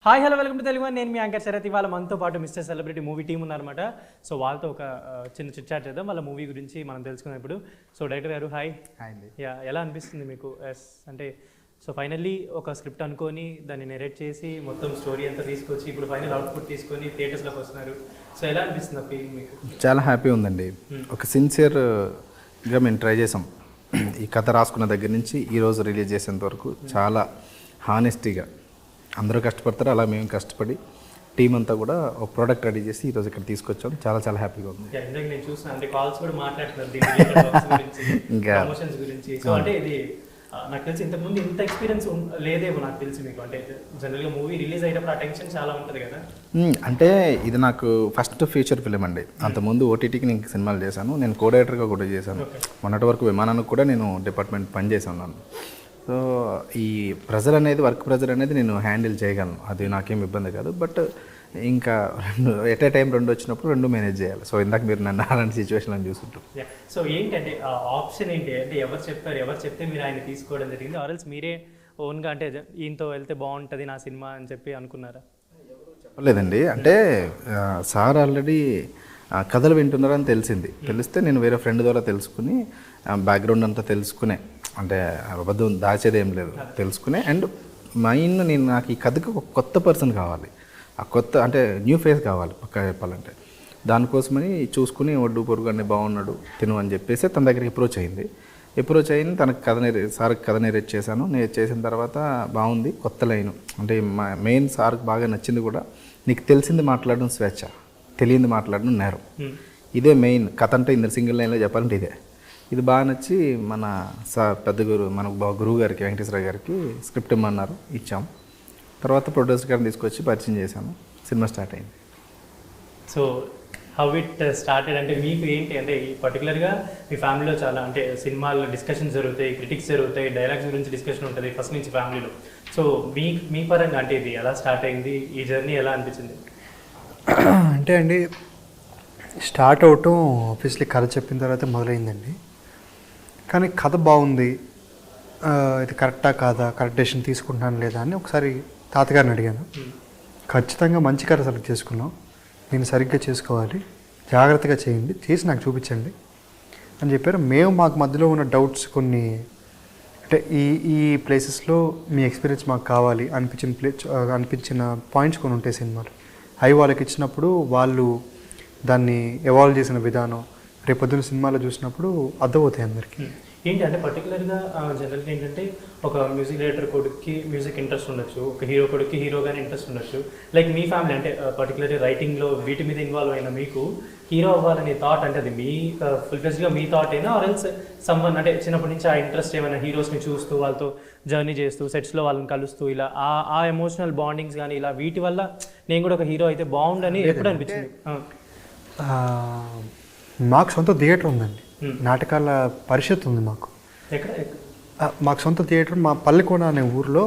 Hi hello welcome to Telugu one. నేను మీ anchor Sarath. ఇవాళ మనతో పాటు మిస్టర్ సెలబ్రిటీ మూవీ టీం ఉన్నారన్నమాట. సో వాళ్ళతో ఒక చిన్న చిట్ చాట్ చేద్దాం, వాళ్ళ మూవీ గురించి మనం తెలుసుకున్నప్పుడు. సో డైరెక్టర్ గారు హాయ్. హాయ్ అండి. యా, ఎలా అనిపిస్తుంది మీకు? అంటే సో ఫైనల్లీ ఒక స్క్రిప్ట్ అనుకొని దాన్ని నెరేట్ చేసి మొత్తం స్టోరీ అంతా తీసుకొచ్చి ఇప్పుడు ఫైనల్ అవుట్పుట్ తీసుకొని థియేటర్స్లోకి వస్తున్నారు. సో ఎలా అనిపిస్తుంది ఆ ఫీలింగ్ మీకు? చాలా హ్యాపీ ఉందండి. ఒక సిన్సియర్గా మేము ట్రై చేసాం. ఈ కథ రాసుకున్న దగ్గర నుంచి ఈరోజు రిలీజ్ చేసేంత వరకు చాలా హానెస్టీగా అందరూ కష్టపడతారు, అలా మేము కష్టపడి టీం అంతా కూడా ఒక ప్రోడక్ట్ రెడీ చేసి ఈరోజు ఇక్కడ తీసుకొచ్చాం. చాలా చాలా హ్యాపీగా ఉంది. నేను చూసిన అంటే కాల్స్ కూడా మాట్లాడుతున్నారు ఇంకా ప్రమోషన్స్ గురించి. సో అంటే ఇది నాకు తెలిసి ఇంతకుముందు ఇంత ఎక్స్పీరియన్స్ లేదేమో నాకు తెలిసి మీకు. అంటే జనరల్గా మూవీ రిలీజ్ అయ్యేటప్పుడు ఆ టెన్షన్ చాలా ఉంటుంది కదా. అంటే ఇది నాకు ఫస్ట్ ఫీచర్ ఫిలిం అండి. అంతకుముందు ఓటీటీకి నేను సినిమాలు చేశాను, నేను కో డైరెక్టర్గా కూడా చేశాను. మొన్నటి వరకు విమానానికి కూడా నేను డిపార్ట్మెంట్ పనిచేసి ఉన్నాను. సో ఈ ప్రెజర్ అనేది, వర్క్ ప్రెజర్ అనేది నేను హ్యాండిల్ చేయగలను, అది నాకేం ఇబ్బంది కాదు. బట్ ఇంకా రెండు ఎట్ ఏ టైం రెండు వచ్చినప్పుడు రెండు మేనేజ్ చేయాలి. సో ఇందాక మీరు నన్ను అలాంటి సిచ్యువేషన్లో చూసుకుంటారు. సో ఏంటంటే ఆప్షన్ ఏంటి అంటే ఎవరు చెప్పారు, ఎవరు చెప్తే మీరు ఆయన తీసుకోవడం జరిగింది? ఆర్ఎల్స్ మీరే ఓన్గా అంటే ఈయనతో వెళ్తే బాగుంటుంది నా సినిమా అని చెప్పి అనుకున్నారా? చెప్పలేదండి. అంటే సార్ ఆల్రెడీ కథలు వింటున్నారని తెలిస్తే నేను వేరే ఫ్రెండ్ ద్వారా తెలుసుకుని బ్యాక్గ్రౌండ్ అంతా తెలుసుకునే, అంటే అబద్ధం దాచేదేం లేదు, తెలుసుకునే. అండ్ నాకు ఈ కథకి ఒక కొత్త పర్సన్ కావాలి, ఆ కొత్త అంటే న్యూ ఫేస్ కావాలి పక్కా చెప్పాలంటే. దానికోసమని చూసుకుని ఒడ్డు పొరుగు అన్నీ బాగున్నాడు తిను అని చెప్పేసి తన దగ్గరికి అప్రోచ్ అయింది. తనకు సార్కి కథ నేరేట్ చేశాను. నేను చేసిన తర్వాత బాగుంది, కొత్త లైను అంటే మెయిన్ సార్కి బాగా నచ్చింది కూడా, నీకు తెలిసింది మాట్లాడడం స్వేచ్ఛ, తెలియంది మాట్లాడడం నేరం. ఇదే మెయిన్ కథ అంటే ఇందరు సింగిల్ లైన్లో చెప్పాలంటే ఇదే. ఇది బాగా నచ్చి మన పెద్ద మన గురువు గారికి, వెంకటేశ్వర గారికి స్క్రిప్ట్ ఇమ్మన్నారు, ఇచ్చాం. తర్వాత ప్రొడ్యూసర్ గారిని తీసుకొచ్చి పరిచయం చేశాను, సినిమా స్టార్ట్ అయింది. సో హౌ ఇట్ స్టార్టెడ్ అంటే మీకు ఏంటి అంటే ఈ పర్టికులర్గా మీ ఫ్యామిలీలో చాలా అంటే సినిమాల్లో డిస్కషన్స్ జరుగుతాయి, క్రిటిక్స్ జరుగుతాయి, డైలాగ్స్ గురించి డిస్కషన్ ఉంటుంది ఫస్ట్ నుంచి ఫ్యామిలీలో. సో మీ పరంగా అంటే ఇది ఎలా స్టార్ట్ అయింది, ఈ జర్నీ ఎలా అనిపించింది? అంటే అండి, స్టార్ట్ అవటం ఆబ్వియస్లీ కథ చెప్పిన తర్వాత మొదలైందండి. కానీ కథ బాగుంది, ఇది కరెక్టా కాదా, కరెక్ట్ డెసిషన్ తీసుకుంటున్నాను లేదా అని ఒకసారి తాతగారిని అడిగాను. ఖచ్చితంగా మంచి కథ సెలెక్ట్ చేసుకున్నాం, నేను సరిగ్గా చేసుకోవాలి, జాగ్రత్తగా చేయండి, చేసి నాకు చూపించండి అని చెప్పారు. మాకు మధ్యలో ఉన్న డౌట్స్ కొన్ని, అంటే ఈ ప్లేసెస్లో మీ ఎక్స్పీరియన్స్ మాకు కావాలి అనిపించిన పాయింట్స్ కొన్ని ఉంటాయి సినిమాలు. అవి వాళ్ళకి ఇచ్చినప్పుడు వాళ్ళు దాన్ని ఎవాల్వ్ చేసిన విధానం రేపొద్దున సినిమాలో చూసినప్పుడు అర్థమవుతాయి అందరికీ. ఏంటి అంటే పర్టికులర్గా జనరల్గా ఏంటంటే ఒక మ్యూజిక్ డైరెక్టర్ కొడుక్కి మ్యూజిక్ ఇంట్రెస్ట్ ఉండొచ్చు, ఒక హీరో కొడుక్కి హీరోగానే ఇంట్రెస్ట్ ఉండొచ్చు. లైక్ మీ ఫ్యామిలీ అంటే పర్టికులర్గా రైటింగ్లో వీటి మీద ఇన్వాల్వ్ అయిన మీకు హీరో అవ్వాలనే థాట్ అంటే అది మీ ఫుల్ ఫ్లెజ్గా మీ థాట్ అయినా, ఆర్ ఎల్స్ సమ్వన్ అంటే చిన్నప్పటి నుంచి ఆ ఇంట్రెస్ట్ ఏమైనా హీరోస్ని చూస్తూ వాళ్ళతో జర్నీ చేస్తూ సెట్స్లో వాళ్ళని కలుస్తూ ఇలా ఆ ఎమోషనల్ బాండింగ్స్ కానీ ఇలా వీటి వల్ల నేను కూడా ఒక హీరో అయితే బాగుండని ఎప్పుడు అనిపించింది? మాకు సొంత థియేటర్ ఉందండి, నాటకాల పరిషత్ ఉంది మాకు. మాకు సొంత థియేటర్ మా పల్లెకోన అనే ఊర్లో.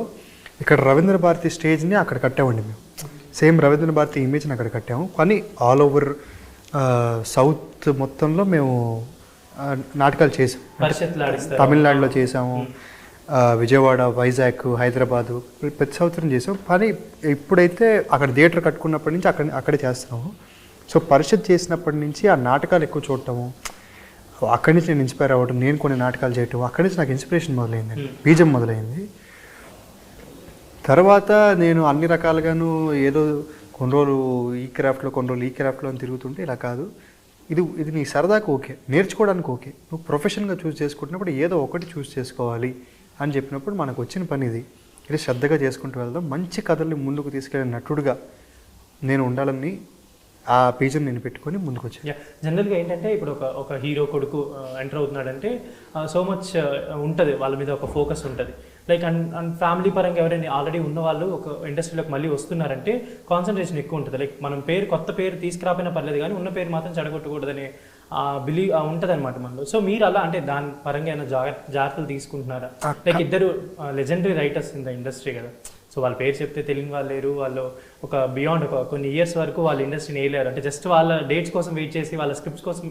ఇక్కడ రవీంద్ర భారతి స్టేజ్ని అక్కడ కట్టామండి మేము. సేమ్ రవీంద్ర భారతి ఇమేజ్ని అక్కడ కట్టాము. కానీ ఆల్ ఓవర్ సౌత్ మొత్తంలో మేము నాటకాలు చేసాం. తమిళనాడులో చేసాము, విజయవాడ, వైజాగ్, హైదరాబాదు ప్రతి సంవత్సరం చేసాం. కానీ ఇప్పుడైతే అక్కడ థియేటర్ కట్టుకున్నప్పటి నుంచి అక్కడే చేస్తున్నాము. సో పరిషత్ చేసినప్పటి నుంచి ఆ నాటకాలు ఎక్కువ చూడటము, అక్కడి నుంచి నేను ఇన్స్పైర్ అవ్వడం, నేను కొన్ని నాటకాలు చేయటం, అక్కడి నుంచి నాకు ఇన్స్పిరేషన్ మొదలైంది, బీజం మొదలైంది. తర్వాత నేను అన్ని రకాలుగాను ఏదో కొన్ని రోజులు ఈ క్రాఫ్ట్లో అని తిరుగుతుంటే ఇలా కాదు, ఇది నీ సరదాకు ఓకే, నేర్చుకోవడానికి ఓకే, నువ్వు ప్రొఫెషన్గా చూస్ చేసుకుంటున్నప్పుడు ఏదో ఒకటి చూస్ చేసుకోవాలి అని చెప్పినప్పుడు మనకు వచ్చిన పని ఇది శ్రద్ధగా చేసుకుంటూ వెళ్దాం, మంచి కథల్ని ముందుకు తీసుకెళ్ళిన నటుడుగా నేను ఉండాలని ఆ పేజీని నేను పెట్టుకొని ముందుకు వచ్చాను. జనరల్గా ఏంటంటే ఇప్పుడు ఒక హీరో కొడుకు ఎంటర్ అవుతున్నాడంటే సో మచ్ ఉంటుంది, వాళ్ళ మీద ఒక ఫోకస్ ఉంటుంది. లైక్ అండ్ ఫ్యామిలీ పరంగా ఎవరైనా ఆల్రెడీ ఉన్న వాళ్ళు ఒక ఇండస్ట్రీలోకి మళ్ళీ వస్తున్నారంటే కాన్సన్ట్రేషన్ ఎక్కువ ఉంటుంది. లైక్ మనం కొత్త పేరు తీసుకురాపోయినా పర్లేదు కానీ ఉన్న పేరు మాత్రం చెడగొట్టకూడదనే బిలీవ్ ఉంటుంది అనమాట మనలో. సో మీరు అలా అంటే దాని పరంగా ఏమైనా జాగ్రత్తలు తీసుకుంటున్నారా? లైక్ ఇద్దరు legendary writers in the industry కదా, సో వాళ్ళ పేరు చెప్తే తెలియని వాళ్ళు లేరు, వాళ్ళు ఒక బియాండ్ కొన్ని ఇయర్స్ వరకు వాళ్ళ ఇండస్ట్రీని వేయలేరు. అంటే జస్ట్ వాళ్ళ డేట్స్ కోసం వెయిట్ చేసి, వాళ్ళ స్క్రిప్ట్స్ కోసం,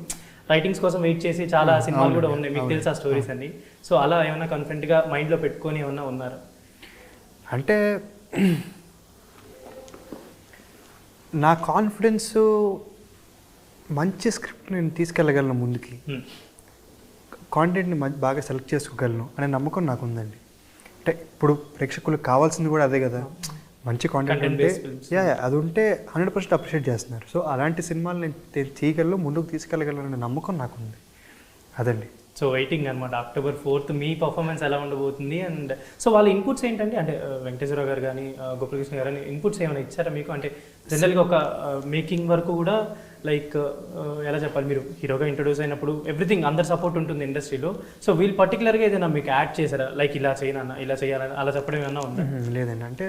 రైటింగ్స్ కోసం వెయిట్ చేసి చాలా సినిమాలు కూడా ఉన్నాయి, మీకు తెలుసు ఆ స్టోరీస్ అన్ని. సో అలా ఏమైనా కాన్ఫిడెంట్గా మైండ్లో పెట్టుకొని ఏమన్నా ఉన్నారా? అంటే నా కాన్ఫిడెన్స్ మంచి స్క్రిప్ట్ నేను తీసుకెళ్ళగలను ముందుకి, కాంటెంట్ని బాగా సెలెక్ట్ చేసుకోగలను అనే నమ్మకం నాకు ఉందండి. అంటే ఇప్పుడు ప్రేక్షకులకు కావాల్సింది కూడా అదే కదా, మంచి కాంటెంట్ ఉంటే అది ఉంటే 100% అప్రిషియేట్ చేస్తున్నారు. సో అలాంటి సినిమాలు నేను చేయగలను, ముందుకు తీసుకెళ్ళగలను అనే నమ్మకం నాకు ఉంది. అదండి. సో వెయిటింగ్ అనమాట October 4th మీ పర్ఫార్మెన్స్ ఎలా ఉండబోతుంది. అండ్ సో వాళ్ళ ఇన్పుట్స్ ఏంటంటే, అంటే వెంకటేశ్వరరావు గారు కానీ గోపాలకృష్ణ గారు కానీ ఇన్పుట్స్ ఏమైనా ఇచ్చారా మీకు? అంటే జనరల్గా ఒక మేకింగ్ వరకు కూడా లైక్ ఎలా చెప్పాలి, మీరు హీరోగా ఇంట్రొడ్యూస్ అయినప్పుడు ఎవ్రీథింగ్ అందరు సపోర్ట్ ఉంటుంది ఇండస్ట్రీలో. సో వీళ్ళు పర్టికులర్గా ఏదైనా మీకు యాడ్ చేశారా, లైక్ ఇలా చేయనన్నా ఇలా చేయాలని అలా చెప్పడం ఏమన్నా ఉందా? లేదండి. అంటే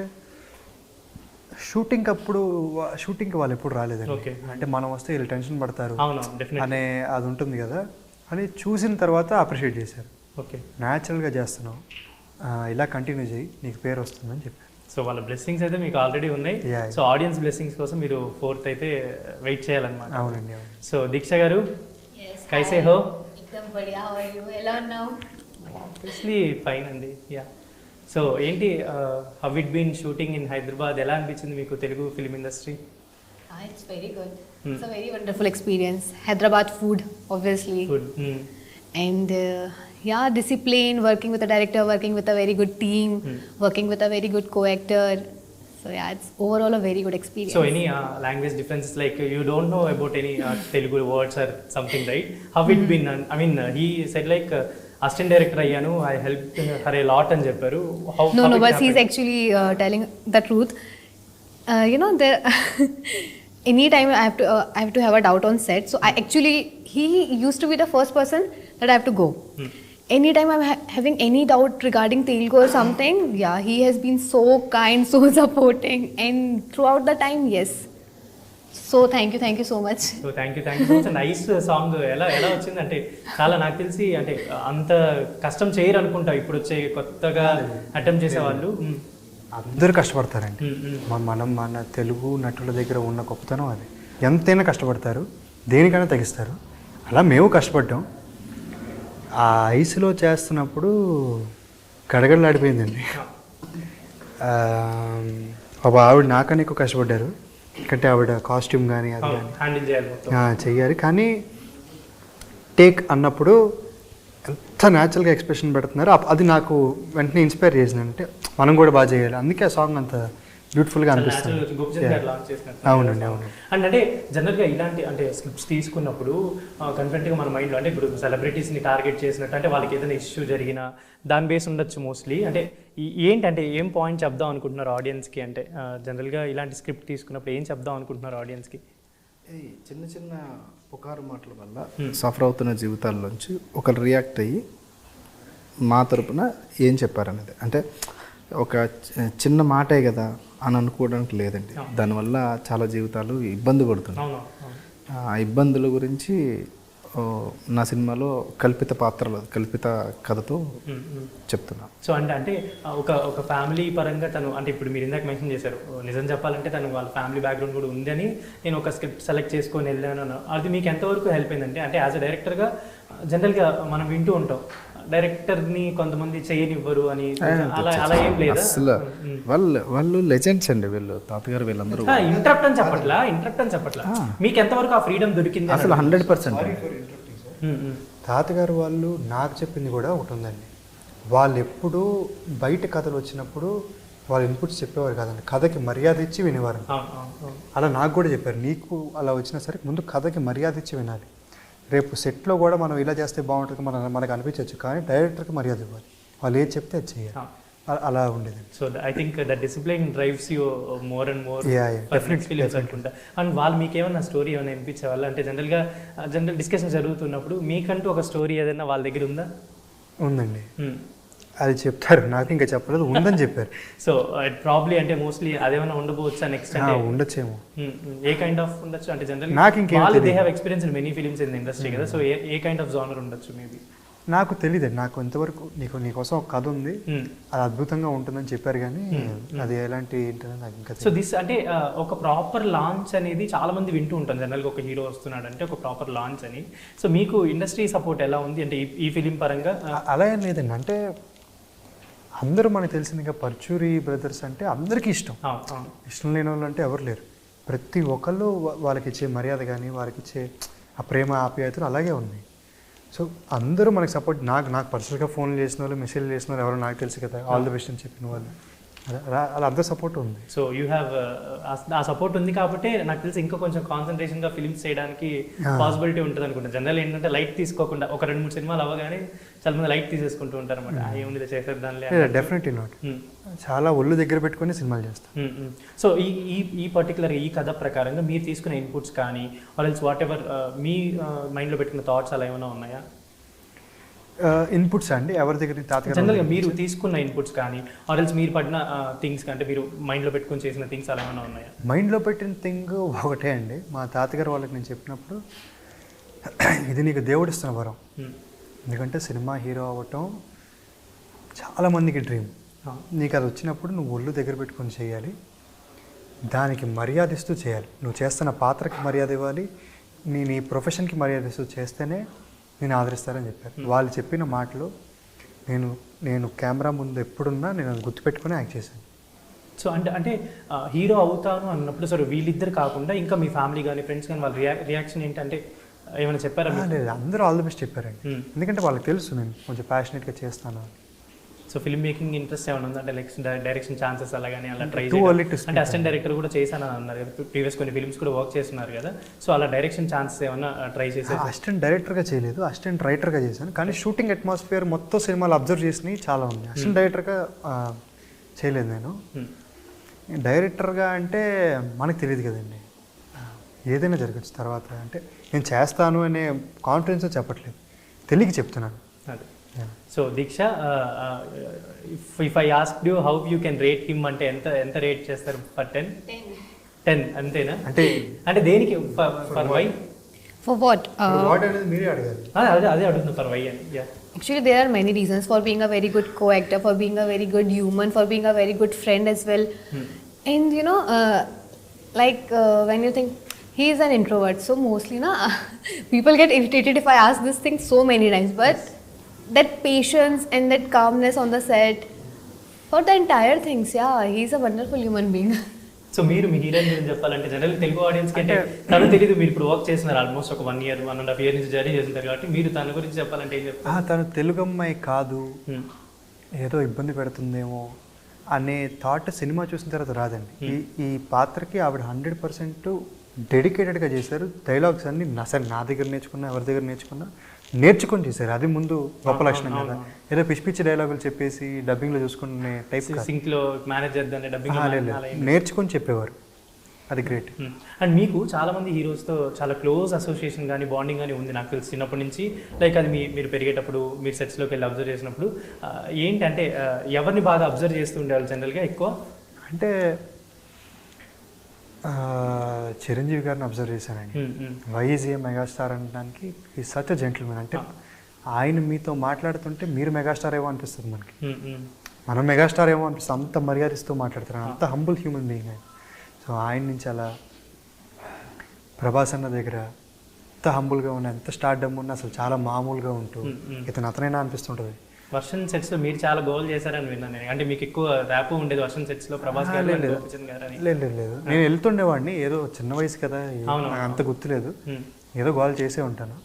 షూటింగ్కి వాళ్ళు ఎప్పుడు రాలేదండి. ఓకే. అంటే మనం వస్తే వీళ్ళు టెన్షన్ పడతారు అవును అనే అది ఉంటుంది కదా, అని చూసిన తర్వాత అప్రిషియేట్ చేశారు. ఓకే, న్యాచురల్గా చేస్తున్నావు, ఇలా కంటిన్యూ చేయి, నీకు పేరు వస్తుందని చెప్పారు. సో వాళ్ళ బ్లెస్సింగ్స్ అయితే మీకు ఆల్రెడీ ఉన్నాయి. సో ఆడియన్స్ బ్లెస్సింగ్స్ కోసం మీరు 4th అయితే వెయిట్ చేయాలన్నమాట. అవునండి. సో దీక్ష గారు, కైసే హో? ఎలా ఉన్నావు? ఆబ్వియస్లీ ఫైన్ అండి. యా, సో ఏంటి how it been shooting in Hyderabad, ఎలా అనిపించింది మీకు Telugu film industry? It's very good. It's a very wonderful experience. Hyderabad food, obviously. Food. And yeah, discipline, working with a director, working with a very good team, working with a very good co-actor. So yeah, it's overall a very good experience. So any language differences, like you don't know about any Telugu words or something, right? How it been? I mean, he said like assistant director ayyanu, I helped her a lot and chepparu. No, but he's actually telling the truth. You know, there anytime I have to have a doubt on set. So he used to be the first person that I have to go. Anytime I'm having any doubt regarding Telugu or something, yeah, he has been so kind, so supporting, and throughout the time, yes. So thank you so much. So thank you so much. Nice song. ఎలా వచ్చింది అంటే, చాలా నాకు తెలిసి అంటే అంత కష్టం చేయరు అనుకుంటా ఇప్పుడు వచ్చే కొత్తగా అటెంప్ట్ చేసే వాళ్ళు. అందరూ కష్టపడతారండి. మన తెలుగు నటుల దగ్గర ఉన్న గొప్పతనం అది. ఎంతైనా కష్టపడతారు, దేనికైనా తెగిస్తారు. అలా మేము కష్టపడ్డాం. ఆ ఐస్లో చేస్తున్నప్పుడు గడగడలాడిపోయిందండి. పాప ఆవిడ నాకన్నా ఎక్కువ కష్టపడ్డారు. ఎందుకంటే ఆవిడ కాస్ట్యూమ్ కానీ అది కానీ చెయ్యాలి. కానీ టేక్ అన్నప్పుడు ఎంత న్యాచురల్గా ఎక్స్ప్రెషన్ పెడుతున్నారు, అది నాకు వెంటనే ఇన్స్పైర్ చేసింది. అంటే మనం కూడా బాగా చేయాలి, అందుకే ఆ సాంగ్ అంత బ్యూటిఫుల్గా అనిపిస్తుంది. అవునండి. అండ్ అంటే జనరల్గా ఇలాంటి అంటే స్క్రిప్ట్స్ తీసుకున్నప్పుడు కన్ఫెంట్గా మన మైండ్లో అంటే ఇప్పుడు సెలబ్రిటీస్ని టార్గెట్ చేసినట్టు, అంటే వాళ్ళకి ఏదైనా ఇష్యూ జరిగినా దాని బేస్ ఉండొచ్చు మోస్ట్లీ. అంటే ఏంటంటే ఏం పాయింట్ చెప్దాం అనుకుంటున్నారు ఆడియన్స్కి? అంటే జనరల్గా ఇలాంటి స్క్రిప్ట్ తీసుకున్నప్పుడు ఏం చెప్దాం అనుకుంటున్నారు ఆడియన్స్కి? చిన్న చిన్న పుకారు మాటల వల్ల సఫర్ అవుతున్న జీవితాల్లోంచి ఒకరు రియాక్ట్ అయ్యి మా తరపున ఏం చెప్పారనేది, అంటే ఒక చిన్న మాటే కదా అని అనుకోవడానికి లేదండి. దానివల్ల చాలా జీవితాలు ఇబ్బంది పడుతున్నాయి. ఆ ఇబ్బందుల గురించి నా సినిమాలో కల్పిత కథతో చెప్తున్నా. సో అంటే ఒక ఫ్యామిలీ పరంగా తను, అంటే ఇప్పుడు మీరు ఇందాక మెన్షన్ చేశారు, నిజం చెప్పాలంటే తను వాళ్ళ ఫ్యామిలీ బ్యాక్గ్రౌండ్ కూడా ఉందని నేను ఒక స్క్రిప్ట్ సెలెక్ట్ చేసుకొని వెళ్ళాను. అది మీకు ఎంతవరకు హెల్ప్ అయిందంటే, అంటే యాజ్ అ డైరెక్టర్గా జనరల్గా మనం వింటూ ఉంటాం డైరెక్టర్ని కొంతమంది చేయనివ్వరు అని, అలా ఏం లేదు అసలు. వాళ్ళు లెజెండ్స్ అండి, వీళ్ళు తాతగారు వీళ్ళందరూ. ఇంటరప్ట్ అని చెప్పట్లా మీకు ఎంతవరకు ఆ ఫ్రీడమ్ దొరికింది? అసలు 100%. తాతగారు వాళ్ళు నాకు చెప్పింది కూడా ఒకటి ఉందండి. వాళ్ళు ఎప్పుడూ బయట కథలు వచ్చినప్పుడు వాళ్ళు ఇన్పుట్స్ చెప్పేవారు కాదండి, కథకి మర్యాద ఇచ్చి వినేవారు. అలా నాకు కూడా చెప్పారు, నీకు అలా వచ్చినా సరే ముందు కథకి మర్యాద ఇచ్చి వినాలి. రేపు సెట్లో కూడా మనం ఇలా చేస్తే బాగుంటుంది మనకు అనిపించవచ్చు, కానీ డైరెక్టర్కి మర్యాద ఇవ్వాలి, వాళ్ళు ఏది చెప్తే అది చేయాలి. అలా ఉండేది. So I think the discipline drives you more and more films అనుకుంటా. అండ్ వాళ్ళు మీకు ఏమన్నా స్టోరీ ఏమైనా వినిపించే వాళ్ళు, అంటే జనరల్ డిస్కషన్ జరుగుతున్నప్పుడు మీకంటూ ఒక స్టోరీ ఏదైనా వాళ్ళ దగ్గర ఉందా? ఉందండి, అది చెప్తారు, నాకు ఇంకా చెప్పలేదు, ఉందని చెప్పారు. సో ప్రాబ్లీ అంటే మోస్ట్లీ అదేమైనా ఉండబోచ్చా నెక్స్ట్? అంటే ఉండొచ్చేమో. ఏ కైండ్ ఆఫ్ ఉండొచ్చు అంటే జనరల్ నాకు ఇంకేం they have experience in many films in the industry కదా, so a kind of genre ఉండొచ్చు మేబీ? నాకు తెలియదండి. నాకు ఇంతవరకు నీకోసం ఒక కథ ఉంది, అది అద్భుతంగా ఉంటుందని చెప్పారు, కానీ అది ఎలాంటి ఏంటని నాకు ఇంకా. సో దిస్ అంటే ఒక ప్రాపర్ లాంచ్ అనేది చాలా మంది వింటూ ఉంటాం జనరల్గా, ఒక హీరో వస్తున్నాడు అంటే ఒక ప్రాపర్ లాంచ్ అని. సో మీకు ఇండస్ట్రీ సపోర్ట్ ఎలా ఉంది అంటే ఈ ఫిలిం పరంగా? అలా ఏం లేదండి, అంటే అందరూ మనకు తెలిసింది, ఇంకా పర్చూరి బ్రదర్స్ అంటే అందరికీ ఇష్టం. ఇష్టం లేని వాళ్ళు అంటే ఎవరు లేరు. ప్రతి ఒక్కళ్ళు వాళ్ళకి ఇచ్చే మర్యాద కానీ వాళ్ళకి ఇచ్చే ఆ ప్రేమ ఆప్యాయతలు అలాగే ఉన్నాయి. సో అందరూ మనకి సపోర్ట్, నాకు పర్సనల్గా ఫోన్లు చేసిన వాళ్ళు, మెసేజ్ చేసిన వాళ్ళు ఎవరో నాకు తెలుసు కదా, ఆల్ ది బెస్ట్ అని చెప్పిన వాళ్ళు, అలా అందరూ సపోర్ట్ ఉంది. సో యూ హ్యావ్ ఆ సపోర్ట్ ఉంది కాబట్టి నాకు తెలిసి ఇంకా కొంచెం కాన్సన్ట్రేషన్గా ఫిల్మ్స్ చేయడానికి పాసిబిలిటీ ఉంటుంది అనుకుంటాను. జనరల్ ఏంటంటే లైట్ తీసుకోకుండా ఒక 2-3 సినిమాలు అవ్వగానే చాలా మంది లైట్ తీసేసుకుంటూ ఉంటారు అనమాట. ఏముంది చేసేద్దాంలే. Definitely not. చాలా ఒళ్ళు దగ్గర పెట్టుకొని సినిమాలు చేస్తాను. సో ఈ పర్టికులర్ ఈ కథ ప్రకారంగా మీరు తీసుకునే ఇన్పుట్స్ కానీ ఆర్ ఎల్స్ వాట్ ఎవర్ మీ మైండ్లో పెట్టుకున్న థాట్స్ అలా ఏమైనా ఉన్నాయా? ఇన్పుట్స్ అండి ఎవరి దగ్గర? తాతగారు జనరల్గా మీరు తీసుకున్న ఇన్పుట్స్ కానీ ఆర్ ఎల్స్ మీరు పడిన థింగ్స్ అంటే మీరు మైండ్లో పెట్టుకొని చేసిన థింగ్స్ అలా ఏమైనా ఉన్నాయా? మైండ్లో పెట్టిన థింగ్ ఒకటే అండి. మా తాతగారు వాళ్ళకి నేను చెప్పినప్పుడు, ఇది నీకు దేవుడిస్తున్న వరం, ఎందుకంటే సినిమా హీరో అవ్వటం చాలామందికి డ్రీమ్. నీకు అది వచ్చినప్పుడు నువ్వు ఒళ్ళు దగ్గర పెట్టుకొని చేయాలి, దానికి మర్యాద ఇస్తూ చేయాలి. నువ్వు చేస్తున్న పాత్రకి మర్యాద ఇవ్వాలి, నీ ప్రొఫెషన్కి మర్యాద ఇస్తూ చేస్తేనే నేను ఆదరిస్తారని చెప్పారు. వాళ్ళు చెప్పిన మాటలు నేను కెమెరా ముందు ఎప్పుడున్నా నేను అది గుర్తుపెట్టుకుని యాక్ట్ చేశాను. సో అంటే హీరో అవుతాను అన్నప్పుడు సరే వీళ్ళిద్దరు కాకుండా ఇంకా మీ ఫ్యామిలీ కానీ ఫ్రెండ్స్ కానీ వాళ్ళ రియాక్షన్ ఏంటంటే ఏమైనా చెప్పారా? లేదు, అందరూ ఆల్ ది బెస్ట్ చెప్పారండి. ఎందుకంటే వాళ్ళకి తెలుసు నేను కొంచెం ప్యాషనెట్గా చేస్తాను. సో ఫిల్మ్ మేకింగ్ ఇంట్రెస్ట్ ఏమైనా ఉందా? అంటే లైక్ డైరెక్షన్ ఛాన్సెస్ అలా కానీ అలా ట్రై అంటే అసిస్టెంట్ డైరెక్టర్ కూడా చేశాను అన్నారు కదా, ప్రీవియస్ కొన్ని ఫిల్మ్స్ కూడా వర్క్ చేస్తున్నారు కదా, సో అలా డైరెక్షన్ ఛాన్సెస్ ఏమైనా ట్రై చేశారు? అసిస్టెంట్ డైరెక్టర్గా చేయలేదు, అసిస్టెంట్ రైటర్గా చేశాను. కానీ షూటింగ్ అట్మాస్ఫియర్ మొత్తం సినిమాలు అబ్జర్వ్ చేసినవి చాలా ఉంది. అసిస్టెంట్ డైరెక్టర్గా చేయలేదు నేను. డైరెక్టర్గా అంటే మనకు తెలియదు కదండి, ఏదైనా జరగచ్చు తర్వాత. అంటే నేను చేస్తాను అనే కాన్ఫిడెన్స్ చెప్పట్లేదు, తెలియక చెప్తున్నాను. అదే. So Deeksha, if I asked you how you can rate him అంటే ఎంత రేట్ చేస్తారు? ఫర్ 10 అంతేనా? అంటే దేనికి? For why? For what? What అనేది మీరే అడగాలి. అదే అడుగుతుంది, ఫర్ వై అని. Actually, there are many reasons for being a very good co-actor, for being a very good human, for being a very good friend as well. And you know, when you think he is an introvert, so mostly people get irritated if I ask this thing so many times. But that patience and that calmness on the set, for the entire things, yeah, he's a wonderful human being. So మీరు మీ heroine గురించి చెప్పాలంటే general Telugu ఆడియన్స్కి అంటే తను తెలియదు, మీరు ఇప్పుడు work చేస్తున్నారు ఆల్మోస్ట్ ఒక 1.5 year నుంచి జర్నీ చేస్తుంటారు కాబట్టి మీరు తన గురించి చెప్పాలంటే ఏం చెప్తారు? తను తెలుగు అమ్మాయి కాదు, ఏదో ఇబ్బంది పెడుతుందేమో అనే థాట్ సినిమా చూసిన తర్వాత రాదండి. ఈ పాత్రకి ఆవిడ 100% డెడికేటెడ్గా చేశారు. డైలాగ్స్ అన్ని సరే నా దగ్గర నేర్చుకున్నా, ఎవరి దగ్గర నేర్చుకొని చేశారు. అది ముందు గొప్ప లక్షణం కదా. ఏదో పిచ్చి పిచ్చి డైలాగులు చెప్పేసి డబ్బింగ్లో చూసుకునే టైప్ సింక్లో మేనేజ్ చేద్దాం డబ్బింగ్ నేర్చుకొని చెప్పేవారు. అది గ్రేట్. అండ్ మీకు చాలామంది హీరోస్తో చాలా క్లోజ్ అసోసియేషన్ కానీ బాండింగ్ కానీ ఉంది నాకు తెలిసి చిన్నప్పటి నుంచి. లైక్ అది మీరు పెరిగేటప్పుడు మీరు సెట్స్లోకి వెళ్ళి అబ్జర్వ్ చేసినప్పుడు ఏంటంటే ఎవరిని బాగా అబ్జర్వ్ చేస్తూ ఉండేవాళ్ళు జనరల్గా ఎక్కువ? అంటే చిరంజీవి గారిని అబ్జర్వ్ చేశానండి. వైఈజీఏ మెగాస్టార్ అనడానికి ఈ సచ్ అ జెంటిల్మెన్. అంటే ఆయన మీతో మాట్లాడుతుంటే మీరు మెగాస్టార్ ఏమో అనిపిస్తుంది మనకి, మనం మెగాస్టార్ ఏమో అనిపిస్తుంది. అంత మర్యాదిస్తూ మాట్లాడతారు, అంత హంబుల్ హ్యూమన్ బీయింగ్ ఆయన. సో ఆయన నుంచి అలా ప్రభాస్ అన్న దగ్గర ఎంత హంబుల్గా ఉన్నా, ఎంత స్టార్డమ్ ఉన్నా అసలు చాలా మామూలుగా ఉంటూ ఇతను అతనైనా అనిపిస్తుంటుంది. వర్షన్ సెట్స్లో మీరు చాలా గోల్ చేశారని విన్నాను నేను. అంటే మీకు ఎక్కువ ర్యాప్ ఉండేది వర్షన్ సెట్స్లో ప్రభాస్ గారు? లేదు, నేను వెళ్తుండేవాడిని, ఏదో చిన్న వయసు కదా, అంత గుర్తులేదు, ఏదో గోల్ చేసే ఉంటాను.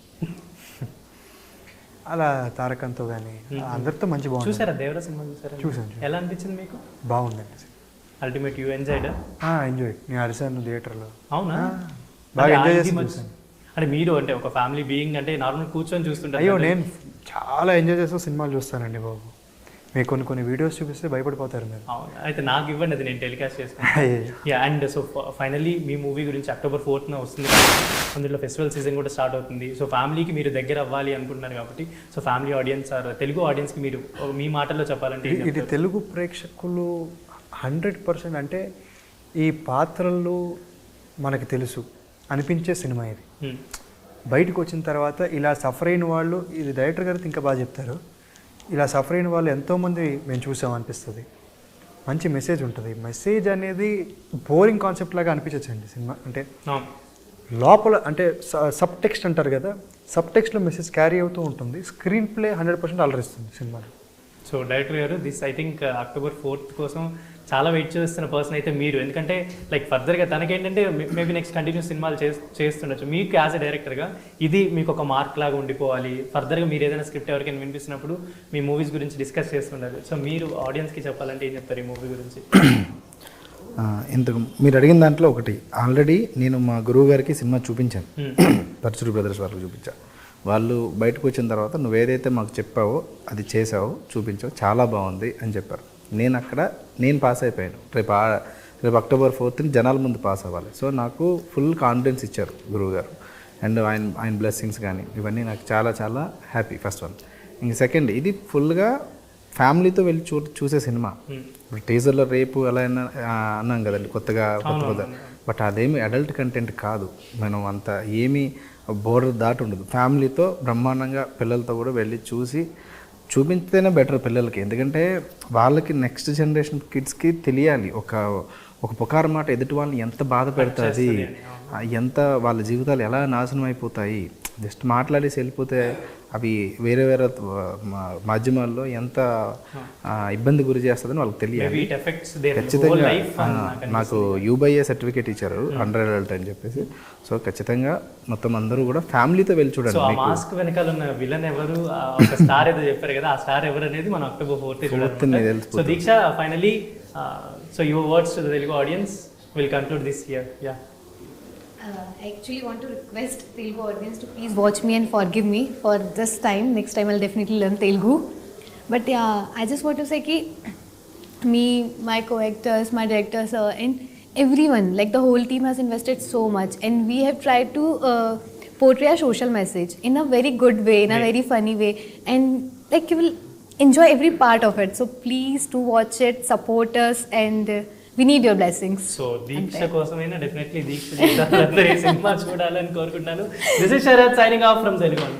అలా తారకంతో కానీ అందరితో మంచి బాగుంది. చూసారా దేవరా సినిమా? చూసాను. ఎలా అనిపించింది మీకు? బాగుందండి. Ultimate you enjoyed? ఎంజాయ్. నేను అరిసాను థియేటర్లో. అవునా? బాగా ఎంజాయ్ చేసి. అంటే మీరు అంటే ఒక ఫ్యామిలీ బీయింగ్ అంటే నార్మల్ కూర్చొని చూస్తుంటారు. అయ్యో నేను చాలా ఎంజాయ్ చేస్తూ సినిమాలు చూస్తానండి బాబు. మీకు కొన్ని వీడియోస్ చూపిస్తే భయపడిపోతారు మీరు. అయితే నాకు ఇవ్వండి, అది నేను టెలికాస్ట్ చేస్తాను. అండ్ సో ఫైనల్లీ మీ మూవీ గురించి October 4th వస్తుంది, అందులో ఫెస్టివల్ సీజన్ కూడా స్టార్ట్ అవుతుంది. సో ఫ్యామిలీకి మీరు దగ్గర అవ్వాలి అనుకుంటున్నారు కాబట్టి, so family audience or Telugu ఆడియన్స్కి మీరు మీ మాటల్లో చెప్పాలంటే ఇది తెలుగు ప్రేక్షకులు 100% అంటే ఈ పాత్రలు మనకి తెలుసు అనిపించే సినిమా ఇది. బయటకు వచ్చిన తర్వాత ఇలా సఫర్ అయిన వాళ్ళు, ఇది డైరెక్టర్ గారు ఇంకా బాగా చెప్తారు, ఇలా సఫర్ అయిన వాళ్ళు ఎంతోమంది మేము చూసాం అనిపిస్తుంది. మంచి మెసేజ్ ఉంటుంది. మెసేజ్ అనేది బోరింగ్ కాన్సెప్ట్ లాగా అనిపించచ్చండి సినిమా. అంటే లోపల అంటే సబ్ టెక్స్ట్ అంటారు కదా, సబ్ టెక్స్ట్లో మెసేజ్ క్యారీ అవుతూ ఉంటుంది. స్క్రీన్ ప్లే 100% అలరిస్తుంది సినిమాలో. సో డైరెక్టర్ గారు, this I think October 4th కోసం చాలా వెయిట్ చేస్తున్న పర్సన్ అయితే మీరు. ఎందుకంటే లైక్ ఫర్దర్గా తనకేంటంటే మేబీ నెక్స్ట్ కంటిన్యూస్ సినిమాలు చేస్తుండొచ్చు. మీకు యాజ్ ఎ డైరెక్టర్గా ఇది మీకు ఒక మార్క్ లాగా ఉండిపోవాలి. ఫర్దర్గా మీరు ఏదైనా స్క్రిప్ట్ ఎవరికైనా వినిపిస్తున్నప్పుడు మీ మూవీస్ గురించి డిస్కస్ చేస్తుండాలి. సో మీరు ఆడియన్స్కి చెప్పాలంటే ఏం చెప్తారు ఈ మూవీ గురించి? ఇంతకు మీరు అడిగిన దాంట్లో ఒకటి, ఆల్రెడీ నేను మా గురువు గారికి సినిమా చూపించాను, పరచూరి బ్రదర్స్ వాళ్ళకి చూపించాను. వాళ్ళు బయటకు వచ్చిన తర్వాత నువ్వు ఏదైతే మాకు చెప్పావో అది చేసావో చూపించావు, చాలా బాగుంది అని చెప్పారు. నేను పాస్ అయిపోయాను. రేపు October 4th జనాల ముందు పాస్ అవ్వాలి. సో నాకు ఫుల్ కాన్ఫిడెన్స్ ఇచ్చారు గురువు గారు. అండ్ ఆయన బ్లెస్సింగ్స్ కానీ ఇవన్నీ నాకు చాలా చాలా హ్యాపీ. First one. ఇంక సెకండ్, ఇది ఫుల్గా ఫ్యామిలీతో వెళ్ళి చూసే సినిమా. ఇప్పుడు టీజర్లో రేపు అలా అన్నాం కదండి, కొత్త బట్ అదేమి అడల్ట్ కంటెంట్ కాదు. మనం అంత ఏమీ బోర్డర్ దాటి ఉండదు. ఫ్యామిలీతో బ్రహ్మాండంగా పిల్లలతో కూడా వెళ్ళి చూపించితేనే బెటర్ పిల్లలకి. ఎందుకంటే వాళ్ళకి నెక్స్ట్ జనరేషన్ కిడ్స్కి తెలియాలి ఒక పుకారు మాట ఎదుటి వాళ్ళని ఎంత బాధ పెడుతుంది, ఎంత వాళ్ళ జీవితాలు ఎలా నాశనం అయిపోతాయి. జస్ట్ మాట్లాడేసి వెళ్ళిపోతే అవి వేరే మాధ్యమాల్లో ఎంత ఇబ్బంది గురి చేస్తుందని వాళ్ళకి తెలియాలి. ఖచ్చితంగా నాకు UBA సర్టిఫికేట్ ఇచ్చారు అండర్ అడల్ట్ అని చెప్పేసి. సో ఖచ్చితంగా మొత్తం అందరూ కూడా ఫ్యామిలీతో వెళ్ళి చూడండి. మాస్క్ వెనకాల ఉన్న విలన్ ఎవరు, ఒక స్టార్ ఏదో చెప్పారు కదా, ఆ స్టార్ ఎవరు అనేది మనం October 4th చూడాలి. So Deeksha, finally so your words to the Telugu audience will conclude this year. Yeah. I actually want to request Telugu audience to please watch me and forgive me for this time. Next time I'll definitely learn Telugu. But yeah, I just want to say ki me, my co-actors, my directors, and everyone, like the whole team has invested so much, and we have tried to portray a social message in a very good way, in a very funny way, and like you will enjoy every part of it. So please do watch it, support us, and we need your blessings. So Deeksha కోసమైనా definitely Deeksha సినిమా చూడాలని కోరుకుంటున్నాను. This is Sharath signing off from Telugu.